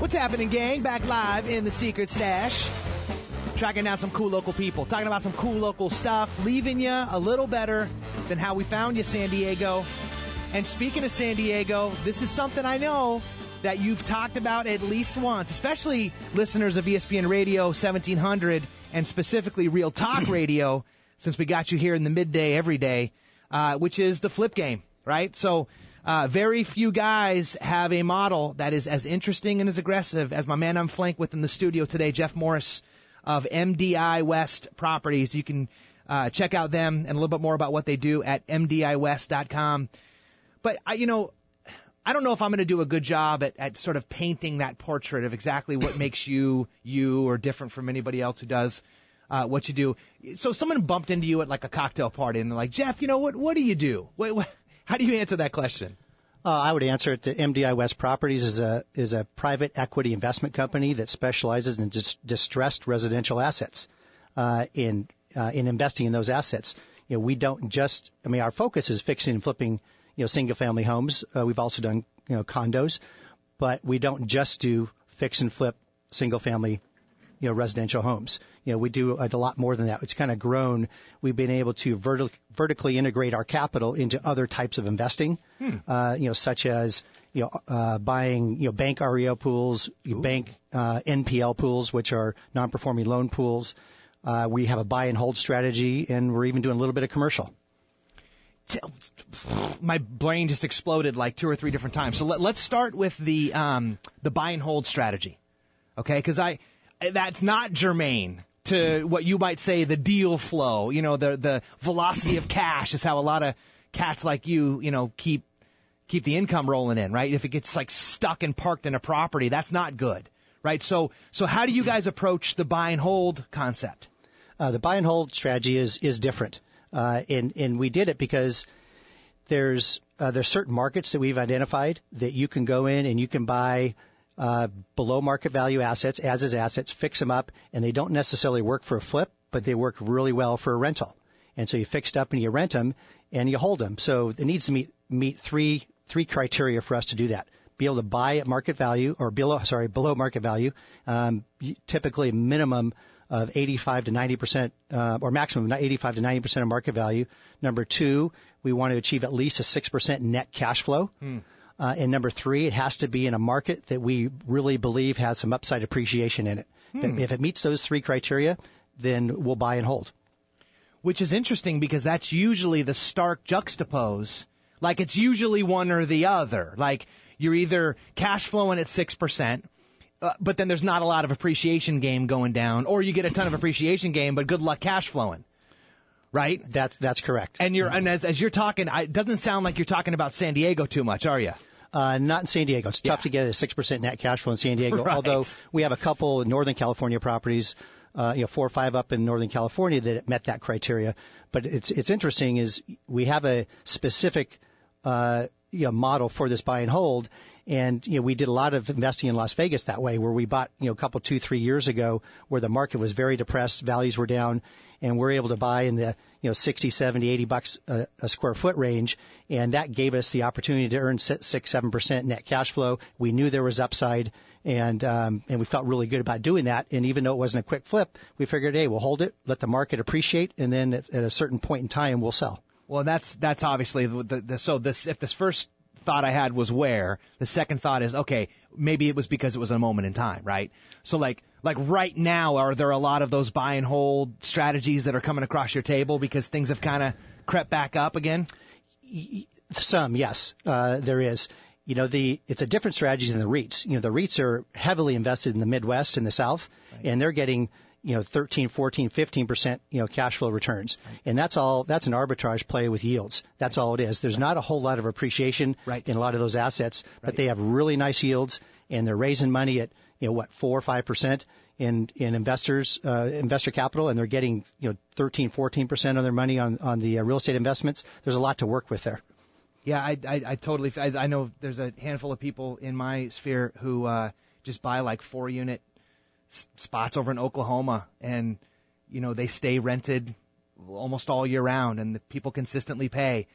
What's happening, gang? Back live in the Secret Stash. Tracking down some cool local people. Talking about some cool local stuff. Leaving you a little better than how we found you, San Diego. And speaking of San Diego, this is something I know that you've talked about at least once, especially listeners of ESPN Radio 1700 and specifically Real Talk Radio, since we got you here in the midday every day, which is the flip game, right? So very few guys have a model that is as interesting and as aggressive as my man I'm flanked with in the studio today, Jeff Morris of MDI West Properties. You can check out them and a little bit more about what they do at mdiwest.com. But, I don't know if I'm going to do a good job at sort of painting that portrait of exactly what makes you or different from anybody else who does what you do. So someone bumped into you at like a cocktail party and they're like, Jeff, what do you do? How do you answer that question? I would answer it to MDI West Properties is a private equity investment company that specializes in distressed residential assets, in investing in those assets. We don't just, our focus is fixing and flipping, single family homes. We've also done, condos, but we don't just do fix and flip single family residential homes. We do a lot more than that. It's kind of grown. We've been able to vertically integrate our capital into other types of investing, such as, buying, bank REO pools, bank, NPL pools, which are non-performing loan pools. We have a buy and hold strategy, and we're even doing a little bit of commercial. My brain just exploded like 2 or 3 different times. So let's start with the buy and hold strategy. Okay. Cause that's not germane to what you might say the deal flow. The velocity of cash is how a lot of cats like you, keep the income rolling in, right? If it gets like stuck and parked in a property, that's not good, right? So how do you guys approach the buy and hold concept? The buy and hold strategy is different. And we did it because there's certain markets that we've identified that you can go in and you can buy below market value assets, as is assets, fix them up, and they don't necessarily work for a flip, but they work really well for a rental. And so you fixed up and you rent them and you hold them. So it needs to meet three criteria for us to do that. Be able to buy at market value or below market value, typically a minimum of 85 to 90%, or maximum 85 to 90% of market value. Number 2, we want to achieve at least a 6% net cash flow. And number 3, it has to be in a market that we really believe has some upside appreciation in it. If it meets those 3 criteria, then we'll buy and hold. Which is interesting because that's usually the stark juxtapose. Like it's usually one or the other. Like you're either cash flowing at 6%, but then there's not a lot of appreciation game going down, or you get a ton of appreciation game, but good luck cash flowing. Right? That's correct. And as you're talking, it doesn't sound like you're talking about San Diego too much, are you? Not in San Diego. It's tough to get a 6% net cash flow in San Diego. Right. Although we have a couple Northern California properties, 4 or 5 up in Northern California that met that criteria. But it's interesting is we have a specific, model for this buy and hold. And, we did a lot of investing in Las Vegas that way, where we bought, a couple, 2-3 years ago, where the market was very depressed, values were down, and we're able to buy in the, 60, 70, 80 bucks a square foot range. And that gave us the opportunity to earn 6, 7% net cash flow. We knew there was upside, and we felt really good about doing that. And even though it wasn't a quick flip, we figured, hey, we'll hold it, let the market appreciate, and then at a certain point in time, we'll sell. Well, that's obviously if this first thought I had was where, the second thought is, okay, maybe it was because it was a moment in time, right? So like right now, are there a lot of those buy and hold strategies that are coming across your table because things have kind of crept back up again? Some, yes, there is. It's a different strategy than the REITs. The REITs are heavily invested in the Midwest and the South, right, and they're getting 13, 14, 15%, cash flow returns. Right. And that's an arbitrage play with yields. That's all it is. There's not a whole lot of appreciation in a lot of those assets, but they have really nice yields, and they're raising money at, 4 or 5% in investor capital, and they're getting, 13, 14% of their money on the real estate investments. There's a lot to work with there. Yeah, I totally, I know there's a handful of people in my sphere who, just buy like 4-unit spots over in Oklahoma, and they stay rented almost all year round, and the people consistently pay.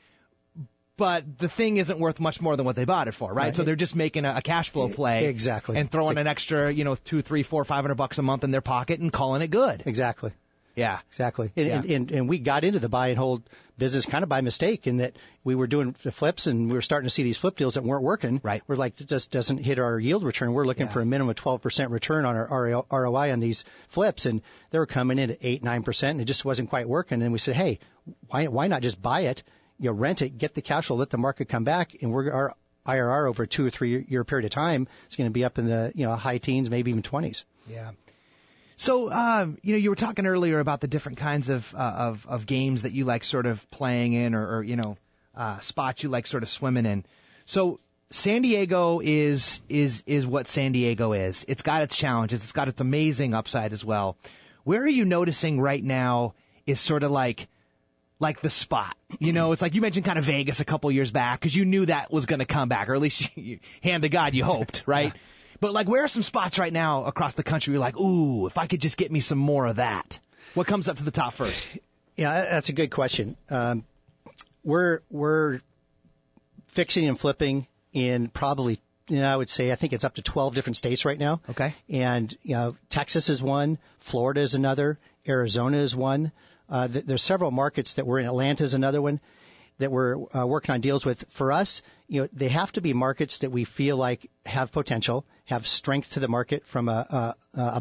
but the thing isn't worth much more than what they bought it for, right? So they're just making a cash flow play. Exactly. And throwing an extra, $200, $300, $400, $500 a month in their pocket and calling it good. Exactly. Yeah. Exactly. And we got into the buy and hold business kind of by mistake in that we were doing the flips and we were starting to see these flip deals that weren't working. Right. We're like, it just doesn't hit our yield return. We're looking for a minimum of 12% return on our ROI on these flips. And they were coming in at 8, 9% and it just wasn't quite working. And we said, hey, why not just buy it, rent it, get the cash flow, let the market come back, and our IRR over a 2 or 3 year period of time is going to be up in the high teens, maybe even 20s. Yeah. So, you were talking earlier about the different kinds of games that you like sort of playing in or spots you like sort of swimming in. So San Diego is what San Diego is. It's got its challenges. It's got its amazing upside as well. Where are you noticing right now is sort of like the spot? It's like you mentioned kind of Vegas a couple years back because you knew that was going to come back, or at least hand to God you hoped, right? Yeah. But like, where are some spots right now across the country you're like, ooh, if I could just get me some more of that? What comes up to the top first? Yeah, that's a good question. We're fixing and flipping in probably, I would say, I think it's up to 12 different states right now. Okay. And, Texas is one, Florida is another, Arizona is one. There's several markets that we're in. Atlanta is another one that we're working on deals with. For us, they have to be markets that we feel like have potential, have strength to the market from a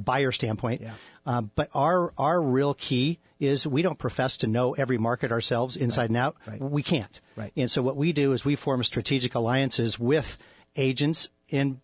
buyer standpoint. Yeah. But our real key is we don't profess to know every market ourselves inside and out. Right. We can't. Right. And so what we do is we form strategic alliances with agents and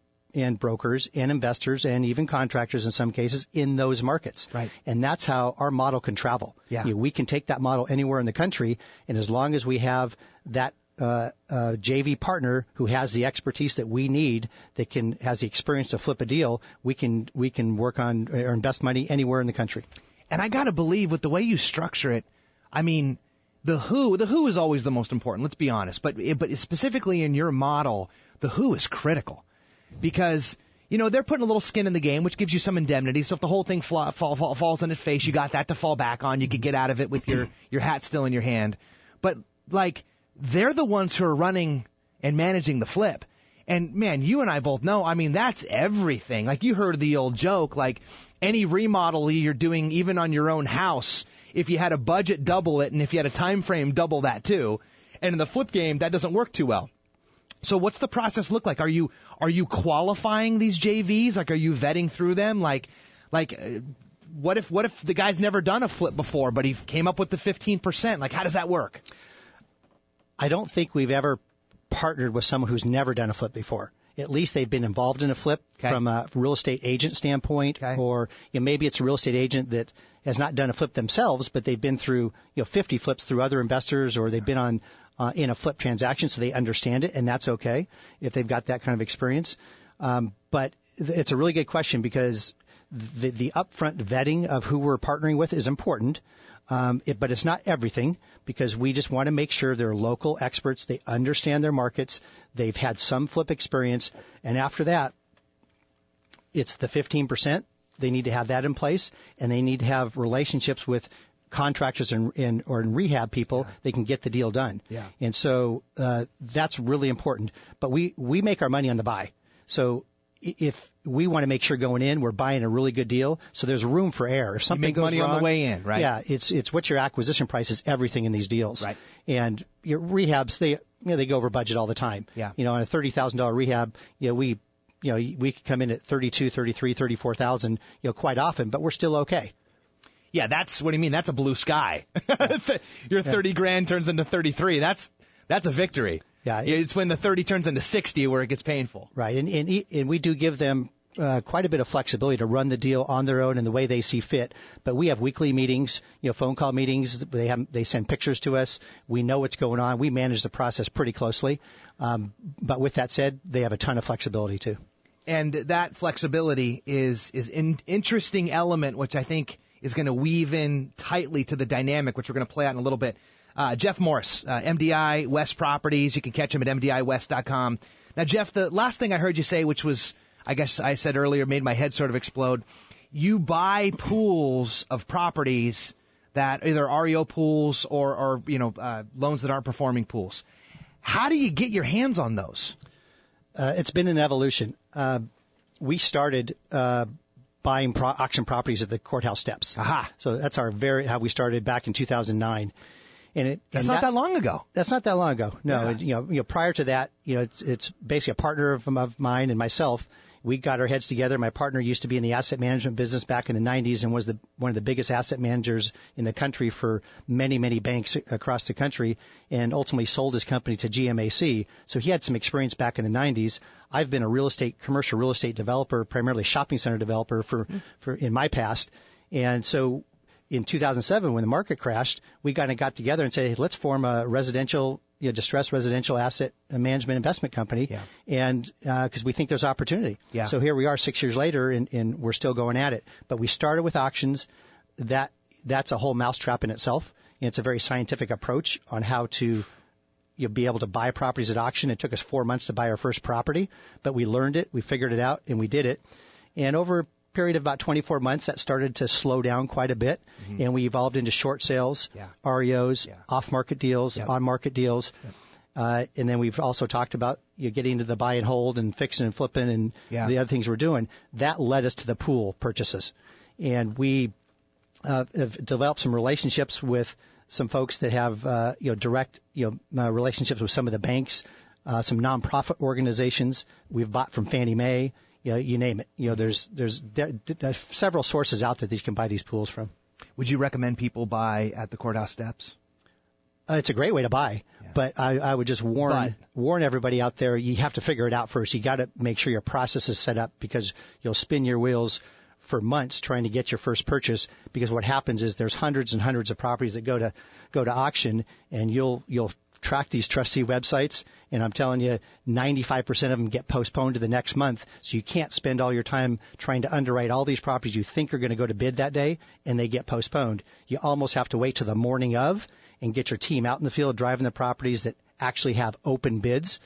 brokers and investors and even contractors in some cases in those markets. Right. And that's how our model can travel. Yeah. We can take that model anywhere in the country, and as long as we have that JV partner who has the expertise that we need, that has the experience to flip a deal, we can work on or invest money anywhere in the country. And I got to believe with the way you structure it, I mean, the who is always the most important, let's be honest. But specifically in your model, the who is critical. Because, they're putting a little skin in the game, which gives you some indemnity. So if the whole thing falls on its face, you got that to fall back on. You could get out of it with your hat still in your hand. But, they're the ones who are running and managing the flip. And, man, you and I both know, I mean, that's everything. Like, you heard the old joke, like, any remodel you're doing, even on your own house, if you had a budget, double it. And if you had a time frame, double that, too. And in the flip game, that doesn't work too well. So what's the process look like? Are you qualifying these JVs? Like, are you vetting through them? Like, what if the guy's never done a flip before, but he came up with the 15%? Like, how does that work? I don't think we've ever partnered with someone who's never done a flip before. At least they've been involved in a flip from a real estate agent standpoint, or maybe it's a real estate agent that has not done a flip themselves, but they've been through 50 flips through other investors, or they've been on in a flip transaction, so they understand it, and that's okay if they've got that kind of experience. But it's a really good question because the upfront vetting of who we're partnering with is important, but it's not everything, because we just want to make sure they're local experts, they understand their markets, they've had some flip experience, and after that, it's the 15%. They need to have that in place, and they need to have relationships with contractors or in rehab people. They can get the deal done. Yeah. And so that's really important. But we make our money on the buy. So if we want to make sure going in, we're buying a really good deal, so there's room for error. If something goes wrong, you make money on the way in, right? Yeah, it's what your acquisition price is, everything in these deals. Right. And your rehabs, they go over budget all the time. Yeah. On a $30,000 rehab, we could come in at 32, 33, 34,000, quite often, but we're still okay. Yeah, that's what do you mean? That's a blue sky. Your 30 grand turns into 33. That's a victory. Yeah, it's when the 30 turns into 60 where it gets painful. Right, and we do give them quite a bit of flexibility to run the deal on their own in the way they see fit. But we have weekly meetings, phone call meetings. They send pictures to us. We know what's going on. We manage the process pretty closely. But with that said, they have a ton of flexibility too. And that flexibility is an interesting element, which I think is going to weave in tightly to the dynamic, which we're going to play out in a little bit. Jeff Morris, MDI West Properties. You can catch him at MDIWest.com. Now, Jeff, the last thing I heard you say, which was, I guess I said earlier, made my head sort of explode. You buy pools of properties that either REO pools or loans that aren't performing pools. How do you get your hands on those? It's been an evolution. We started buying auction properties at the courthouse steps. Aha. So that's how we started back in 2009. That's not that long ago. That's not that long ago. No, Yeah. Prior to that, it's basically a partner of mine and myself. We got our heads together. My partner used to be in the asset management business back in the 90s and was one of the biggest asset managers in the country for many, many banks across the country, and ultimately sold his company to GMAC. So he had some experience back in the 90s. I've been a commercial real estate developer, primarily shopping center developer for in my past. And so in 2007, when the market crashed, we kind of got together and said, hey, let's form a distressed residential asset management investment company, and because we think there's opportunity. Yeah. So here we are 6 years later, and we're still going at it. But we started with auctions. That's a whole mousetrap in itself. And it's a very scientific approach on how to be able to buy properties at auction. It took us 4 months to buy our first property, but we learned it, we figured it out, and we did it. And over a period of about 24 months, that started to slow down quite a bit, and we evolved into short sales, REOs, off-market deals, on-market deals. And then we've also talked about getting into the buy and hold and fixing and flipping and the other things we're doing. That led us to the pool purchases. And we have developed some relationships with some folks that have direct relationships with some of the banks, some nonprofit organizations. We've bought from Fannie Mae. You name it. There's several sources out there that you can buy these pools from. Would you recommend people buy at the courthouse steps? It's a great way to buy, but I would just warn everybody out there. You have to figure it out first. You got to make sure your process is set up, because you'll spin your wheels for months trying to get your first purchase. Because what happens is there's hundreds and hundreds of properties that go to auction, and you'll track these trustee websites, and I'm telling you, 95% of them get postponed to the next month. So you can't spend all your time trying to underwrite all these properties you think are going to go to bid that day, and they get postponed. You almost have to wait till the morning of and get your team out in the field driving the properties that actually have opening bids.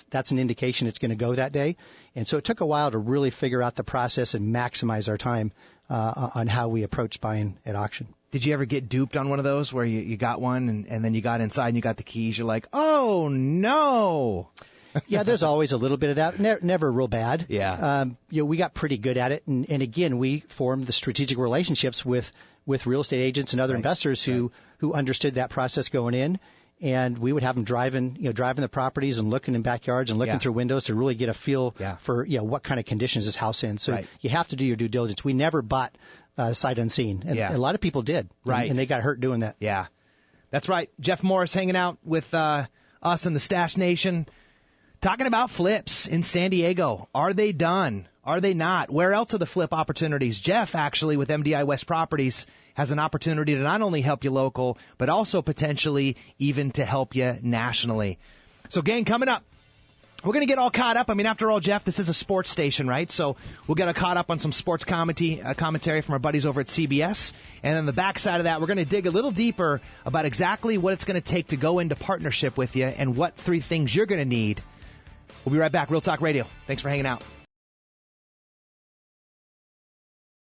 That's an indication it's going to go that day. And so it took a while to really figure out the process and maximize our time on how we approach buying at auction. Did you ever get duped on one of those where you got one and then you got inside and you got the keys? You're like, oh, no. Yeah, there's always a little bit of that. Never real bad. Yeah. We got pretty good at it. And again, we formed the strategic relationships with real estate agents and other investors who understood that process going in. And we would have them driving the properties and looking in backyards and looking through windows to really get a feel for what kind of conditions this house in. So you have to do your due diligence. We never bought sight unseen, and a lot of people did, and they got hurt doing that. Yeah, that's right. Jeff Morris hanging out with us in the Stash Nation, talking about flips in San Diego. Are they done? Are they not? Where else are the flip opportunities? Jeff, actually, with MDI West Properties, has an opportunity to not only help you local, but also potentially even to help you nationally. So, gang, coming up, we're going to get all caught up. I mean, after all, Jeff, this is a sports station, right? So we'll get caught up on some sports commentary from our buddies over at CBS. And on the backside of that, we're going to dig a little deeper about exactly what it's going to take to go into partnership with you and what 3 things you're going to need. We'll be right back. Real Talk Radio. Thanks for hanging out.